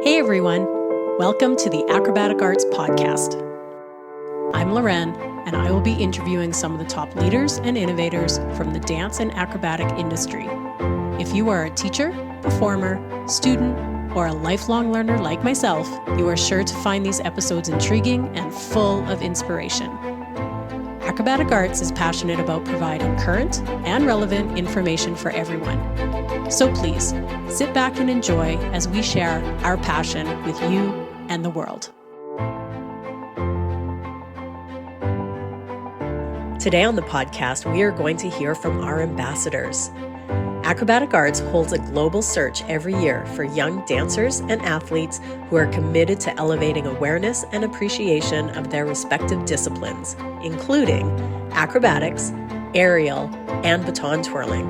Hey everyone, welcome to the Acrobatic Arts podcast. I'm Loren, and I will be interviewing some of the top leaders and innovators from the dance and acrobatic industry. If you are a teacher, performer, student, or a lifelong learner like myself, you are sure to find these episodes intriguing and full of inspiration. Acrobatic Arts is passionate about providing current and relevant information for everyone. So please, sit back and enjoy as we share our passion with you and the world. Today on the podcast, we are going to hear from our ambassadors. Acrobatic Arts holds a global search every year for young dancers and athletes who are committed to elevating awareness and appreciation of their respective disciplines, including acrobatics, aerial, and baton twirling.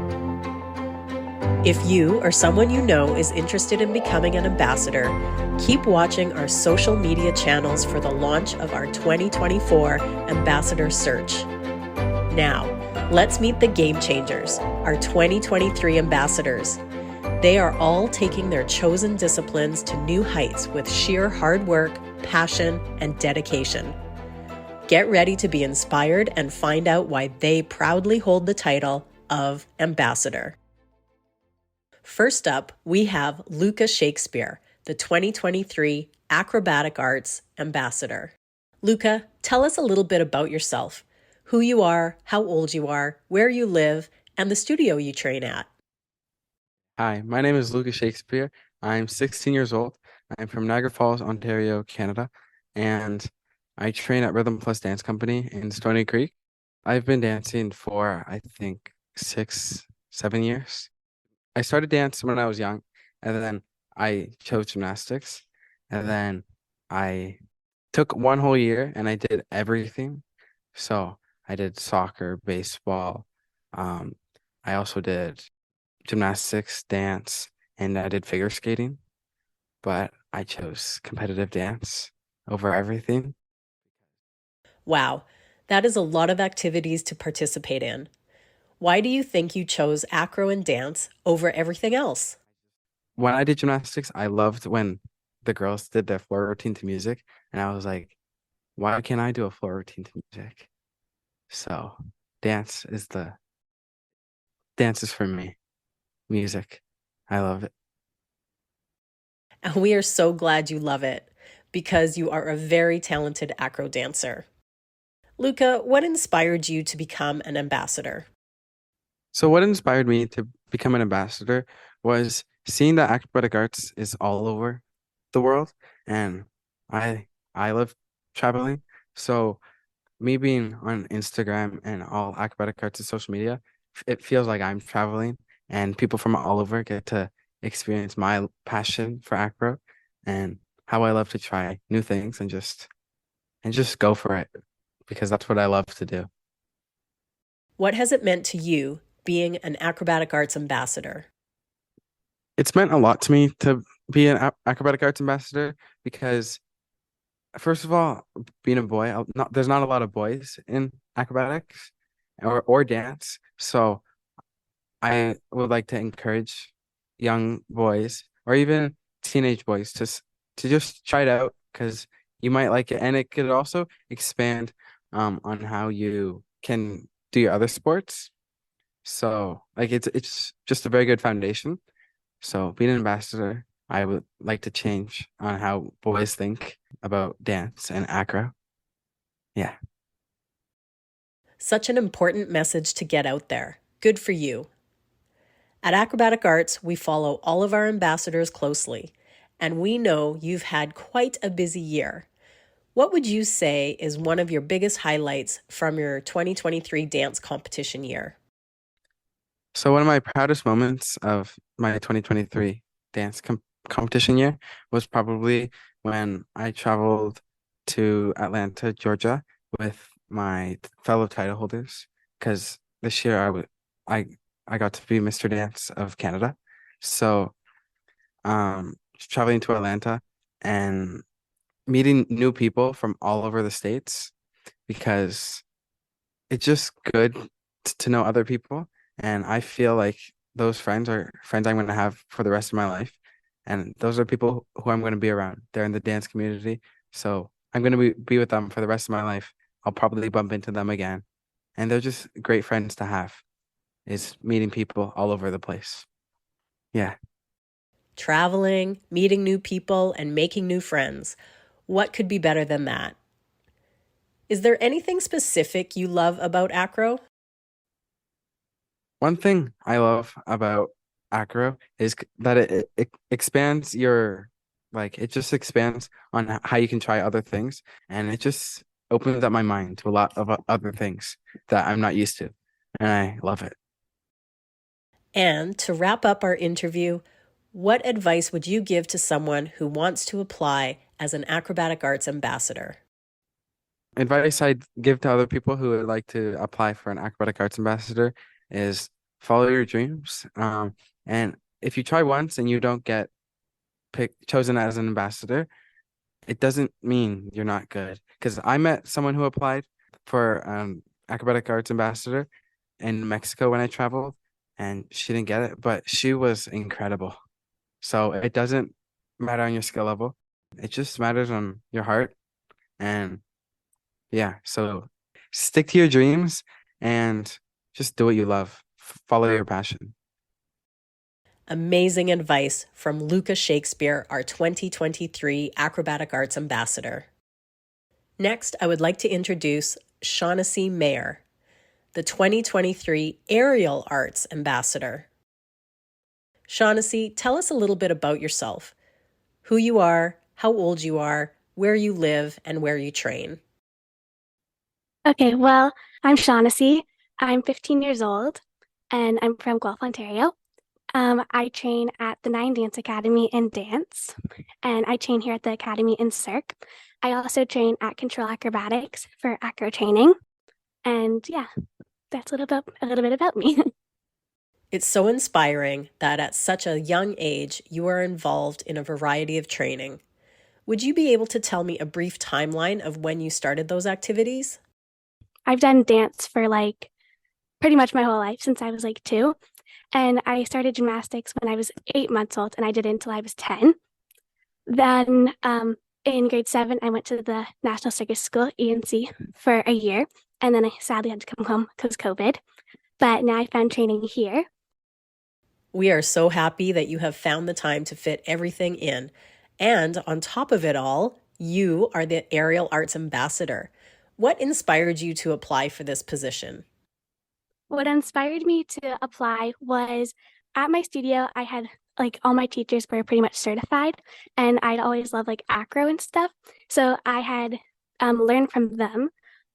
If you or someone you know is interested in becoming an ambassador, keep watching our social media channels for the launch of our 2024 Ambassador Search. Now, let's meet the game changers, our 2023 ambassadors. They are all taking their chosen disciplines to new heights with sheer hard work, passion, and dedication. Get ready to be inspired and find out why they proudly hold the title of ambassador. First up, we have Luca Shakespeare, the 2023 Acrobatic Arts ambassador. Luca, tell us a little bit about yourself. Who you are, how old you are, where you live, and the studio you train at. Hi, my name is Luca Shakespeare. I'm 16 years old. I'm from Niagara Falls, Ontario, Canada, and I train at Rhythm Plus Dance Company in Stony Creek. I've been dancing for, I think, 6-7 years. I started dance when I was young, and then I chose gymnastics, and then I took one whole year and I did everything. So I did soccer, baseball. I also did gymnastics, dance, and I did figure skating. But I chose competitive dance over everything. Wow, that is a lot of activities to participate in. Why do you think you chose acro and dance over everything else? When I did gymnastics, I loved when the girls did their floor routine to music, and I was like, why can't I do a floor routine to music? So dance is for me. Music. I love it. And we are so glad you love it because you are a very talented acro dancer. Luca, what inspired you to become an ambassador? So what inspired me to become an ambassador was seeing that acrobatic arts is all over the world, and I love traveling. So me being on Instagram and all acrobatic arts and social media, it feels like I'm traveling, and people from all over get to experience my passion for acro and how I love to try new things and just go for it because that's what I love to do. What has it meant to you being an acrobatic arts ambassador? It's meant a lot to me to be an acrobatic arts ambassador because, first of all, being a boy, there's not a lot of boys in acrobatics or dance. So I would like to encourage young boys or even teenage boys to just try it out because you might like it, and it could also expand on how you can do your other sports. So like it's just a very good foundation. So being an ambassador, I would like to change on how boys think about dance and acro. Yeah. Such an important message to get out there. Good for you. At Acrobatic Arts, we follow all of our ambassadors closely, and we know you've had quite a busy year. What would you say is one of your biggest highlights from your 2023 dance competition year? So one of my proudest moments of my 2023 dance competition year was probably when I traveled to Atlanta, Georgia with my fellow title holders because this year I got to be Mr. Dance of Canada. So traveling to Atlanta and meeting new people from all over the states because it's just good to know other people. And I feel like those friends are friends I'm going to have for the rest of my life. And those are people who I'm going to be around. They're in the dance community. So I'm going to be with them for the rest of my life. I'll probably bump into them again. And they're just great friends to have, is meeting people all over the place. Yeah. Traveling, meeting new people, and making new friends. What could be better than that? Is there anything specific you love about acro? One thing I love about acro is that it expands your, like, it just expands on how you can try other things. And it just opens up my mind to a lot of other things that I'm not used to. And I love it. And to wrap up our interview, what advice would you give to someone who wants to apply as an acrobatic arts ambassador? Advice I'd give to other people who would like to apply for an acrobatic arts ambassador is follow your dreams. And if you try once and you don't get chosen as an ambassador, it doesn't mean you're not good. Because I met someone who applied for acrobatic arts ambassador in Mexico when I traveled, and she didn't get it, but she was incredible. So it doesn't matter on your skill level. It just matters on your heart. And yeah, so stick to your dreams and just do what you love. Follow your passion. Amazing advice from Luca Shakespeare, our 2023 Acrobatic Arts Ambassador. Next, I would like to introduce Shaunaughsey Maegher, the 2023 Aerial Arts Ambassador. Shaunaughsey, tell us a little bit about yourself, who you are, how old you are, where you live, and where you train. Okay, well, I'm Shaunaughsey. I'm 15 years old, and I'm from Guelph, Ontario. I train at the Nine Dance Academy in dance, and I train here at the Academy in Cirque. I also train at Control Acrobatics for acro training. And yeah, that's a little bit about me. It's so inspiring that at such a young age, you are involved in a variety of training. Would you be able to tell me a brief timeline of when you started those activities? I've done dance for like pretty much my whole life since I was like 2. And I started gymnastics when I was 8 months old, and I did it until I was 10. Then in grade 7, I went to the National Circus School, ENC, for a year. And then I sadly had to come home because COVID. But now I found training here. We are so happy that you have found the time to fit everything in. And on top of it all, you are the Aerial Arts Ambassador. What inspired you to apply for this position? What inspired me to apply was at my studio, I had like all my teachers were pretty much certified, and I'd always loved like acro and stuff. So I had learned from them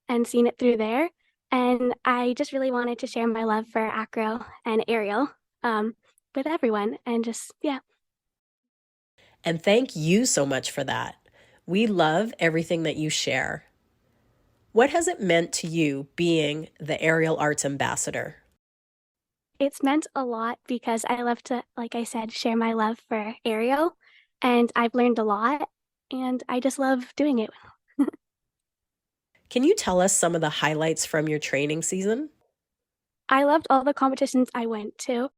and seen it through there. And I just really wanted to share my love for acro and aerial with everyone. And just, yeah. And thank you so much for that. We love everything that you share. What has it meant to you being the Aerial Arts Ambassador? It's meant a lot because I love to, like I said, share my love for aerial. And I've learned a lot, and I just love doing it. Can you tell us some of the highlights from your training season? I loved all the competitions I went to.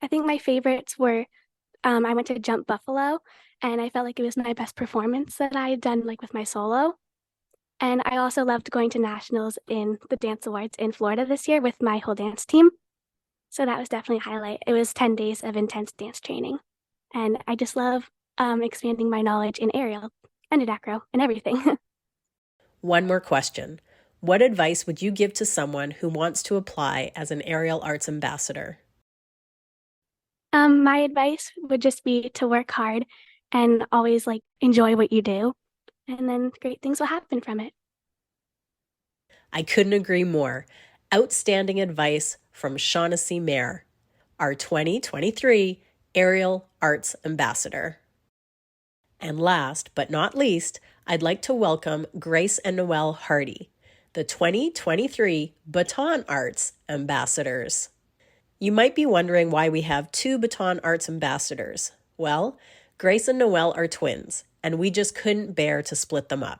I think my favorites were I went to Jump Buffalo, and I felt like it was my best performance that I had done like with my solo. And I also loved going to nationals in the dance awards in Florida this year with my whole dance team. So that was definitely a highlight. It was 10 days of intense dance training. And I just love expanding my knowledge in aerial and in acro and everything. One more question. What advice would you give to someone who wants to apply as an Aerial Arts Ambassador? My advice would just be to work hard and always like enjoy what you do. And then great things will happen from it. I couldn't agree more. Outstanding advice from Shaunaughsey Maegher, our 2023 Aerial Arts Ambassador. And last but not least, I'd like to welcome Grace and Noelle Hardy, the 2023 Baton Arts Ambassadors. You might be wondering why we have 2 Baton Arts Ambassadors. Well, Grace and Noelle are twins, and we just couldn't bear to split them up.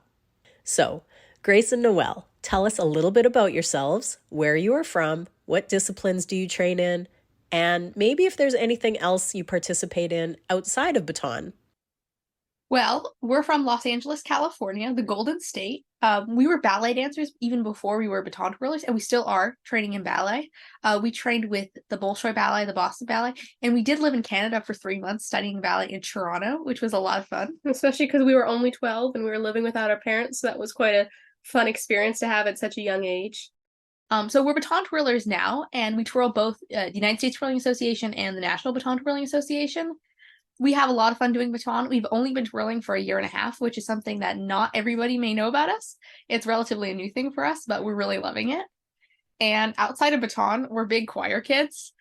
So, Grace and Noelle, tell us a little bit about yourselves, where you are from, what disciplines do you train in, and maybe if there's anything else you participate in outside of Baton. Well, we're from Los Angeles, California, the Golden State. We were ballet dancers even before we were baton twirlers, and we still are training in ballet. We trained with the Bolshoi Ballet, the Boston Ballet, and we did live in Canada for 3 months studying ballet in Toronto, which was a lot of fun. Especially because we were only 12 and we were living without our parents, so that was quite a fun experience to have at such a young age. So we're baton twirlers now, and we twirl both the United States Twirling Association and the National Baton Twirling Association. We have a lot of fun doing baton. We've only been twirling for 1.5 years, which is something that not everybody may know about us. It's relatively a new thing for us, but we're really loving it. And outside of baton, we're big choir kids.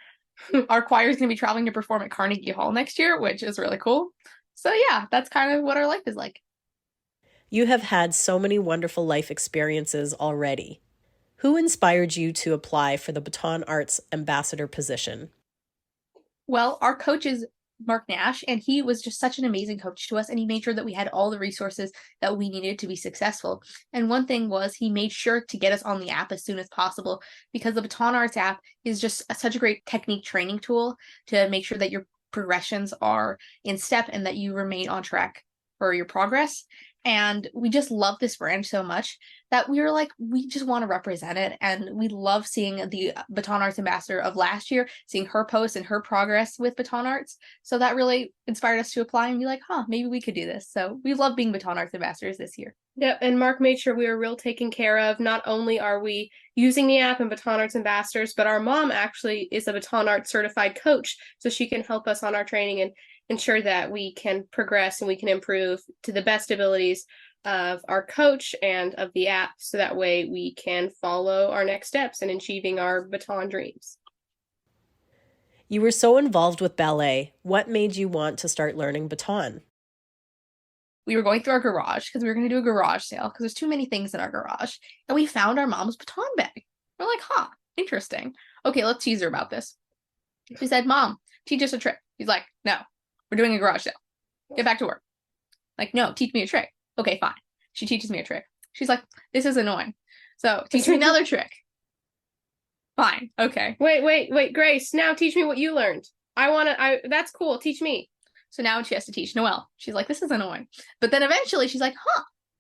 Our choir is going to be traveling to perform at Carnegie Hall next year, which is really cool. So yeah, that's kind of what our life is like. You have had so many wonderful life experiences already. Who inspired you to apply for the Baton Arts ambassador position? Well, our coach is Mark Nash, and he was just such an amazing coach to us, and he made sure that we had all the resources that we needed to be successful. And one thing was he made sure to get us on the app as soon as possible, because the Baton Arts app is just such a great technique training tool to make sure that your progressions are in step and that you remain on track for your progress. And we just love this brand so much that we were like, we just want to represent it. And we love seeing the Baton Arts ambassador of last year, seeing her posts and her progress with Baton Arts. So that really inspired us to apply and be like, maybe we could do this. So we love being Baton Arts ambassadors this year. Yep, and Mark made sure we were real taken care of. Not only are we using the app and Baton Arts ambassadors, but our mom actually is a Baton Arts certified coach, so she can help us on our training and ensure that we can progress and we can improve to the best abilities of our coach and of the app, so that way we can follow our next steps in achieving our baton dreams. You were so involved with ballet. What made you want to start learning baton? We were going through our garage because we were going to do a garage sale because there's too many things in our garage, and we found our mom's baton bag. We're like, interesting. Okay, let's tease her about this. She said, Mom, teach us a trick. He's like, no, we're doing a garage sale. Get back to work. Like, no, teach me a trick. Okay, fine. She teaches me a trick. She's like, this is annoying. So teach me another trick. Fine. Okay. Wait, Grace, now teach me what you learned. That's cool. Teach me. So now she has to teach Noelle. She's like, this is annoying. But then eventually she's like,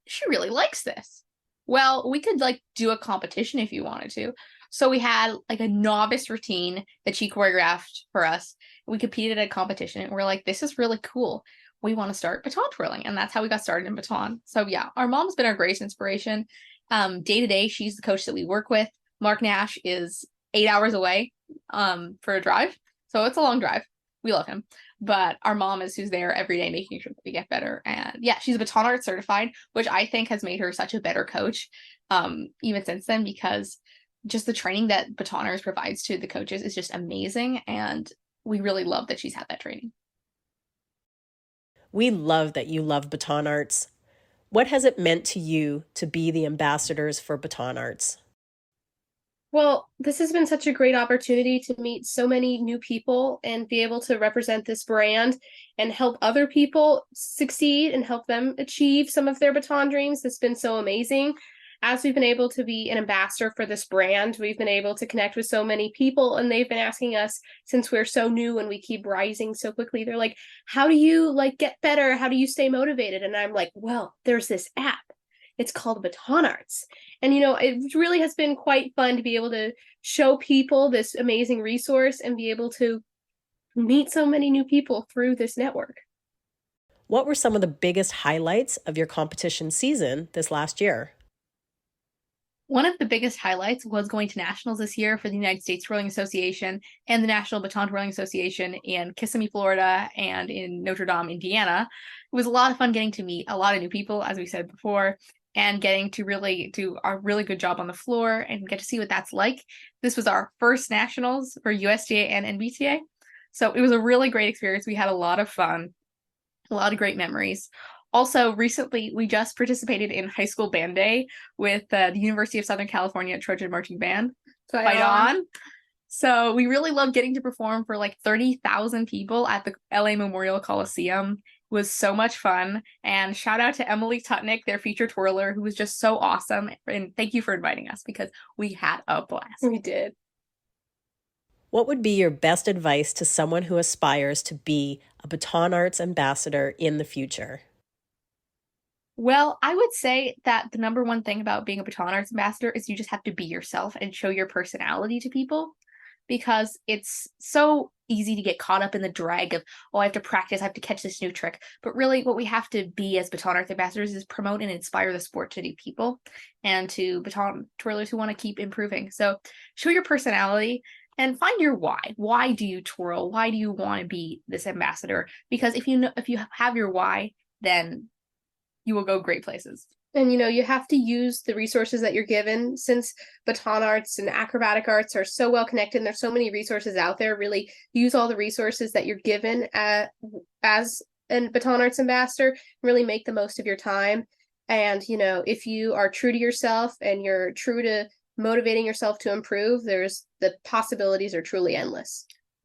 she really likes this. Well, we could do a competition if you wanted to. So we had a novice routine that she choreographed for us. We competed at a competition and we're like, this is really cool. We want to start baton twirling. And that's how we got started in baton. So yeah, our mom's been our greatest inspiration. Day to day, she's the coach that we work with. Mark Nash is 8 hours away for a drive. So it's a long drive. We love him. But our mom is who's there every day making sure that we get better. And yeah, she's Baton Arts certified, which I think has made her such a better coach even since then, because just the training that Baton Arts provides to the coaches is just amazing. And we really love that she's had that training. We love that you love Baton Arts. What has it meant to you to be the ambassadors for Baton Arts? Well, this has been such a great opportunity to meet so many new people and be able to represent this brand and help other people succeed and help them achieve some of their baton dreams. It's been so amazing. As we've been able to be an ambassador for this brand, we've been able to connect with so many people, and they've been asking us, since we're so new and we keep rising so quickly, they're like, how do you get better? How do you stay motivated? And I'm like, well, there's this app. It's called Baton Arts. And, it really has been quite fun to be able to show people this amazing resource and be able to meet so many new people through this network. What were some of the biggest highlights of your competition season this last year? One of the biggest highlights was going to nationals this year for the United States Twirling Association and the National Baton Twirling Association in Kissimmee, Florida, and in Notre Dame, Indiana. It was a lot of fun getting to meet a lot of new people, as we said before, and getting to really do a really good job on the floor and get to see what that's like. This was our first nationals for USTA and NBTA. So it was a really great experience. We had a lot of fun, a lot of great memories. Also, recently, we just participated in High School Band Day with the University of Southern California Trojan Marching Band. Fight on. So we really loved getting to perform for 30,000 people at the LA Memorial Coliseum. It was so much fun. And shout out to Emily Tutnick, their feature twirler, who was just so awesome. And thank you for inviting us because we had a blast. We did. What would be your best advice to someone who aspires to be a Baton Arts ambassador in the future? Well, I would say that the number one thing about being a Baton Arts ambassador is you just have to be yourself and show your personality to people, because it's so easy to get caught up in the drag of, oh, I have to practice, I have to catch this new trick. But really, what we have to be as Baton Arts ambassadors is promote and inspire the sport to new people and to baton twirlers who want to keep improving. So show your personality and find your why. Why do you twirl? Why do you want to be this ambassador? Because if you have your why, then you will go great places. And you have to use the resources that you're given. Since Baton Arts and Acrobatic Arts are so well connected and there's so many resources out there, really use all the resources that you're given as a Baton Arts ambassador. Really make the most of your time. And if you are true to yourself and you're true to motivating yourself to improve, the possibilities are truly endless.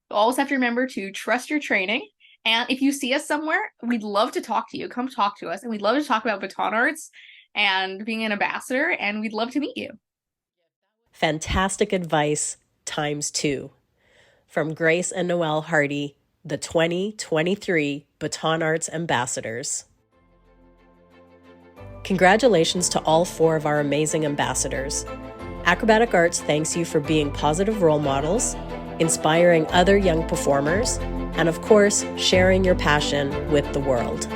You always have to remember to trust your training. And if you see us somewhere, we'd love to talk to you. Come talk to us. And we'd love to talk about Baton Arts and being an ambassador. And we'd love to meet you. Fantastic advice ×2. From Grace and Noelle Hardy, the 2023 Baton Arts ambassadors. Congratulations to all 4 of our amazing ambassadors. Acrobatic Arts thanks you for being positive role models, inspiring other young performers, and of course, sharing your passion with the world.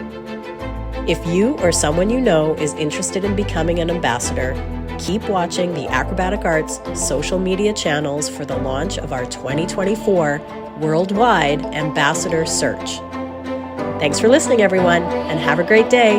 If you or someone you know is interested in becoming an ambassador, keep watching the Acrobatic Arts social media channels for the launch of our 2024 Worldwide Ambassador Search. Thanks for listening, everyone, and have a great day.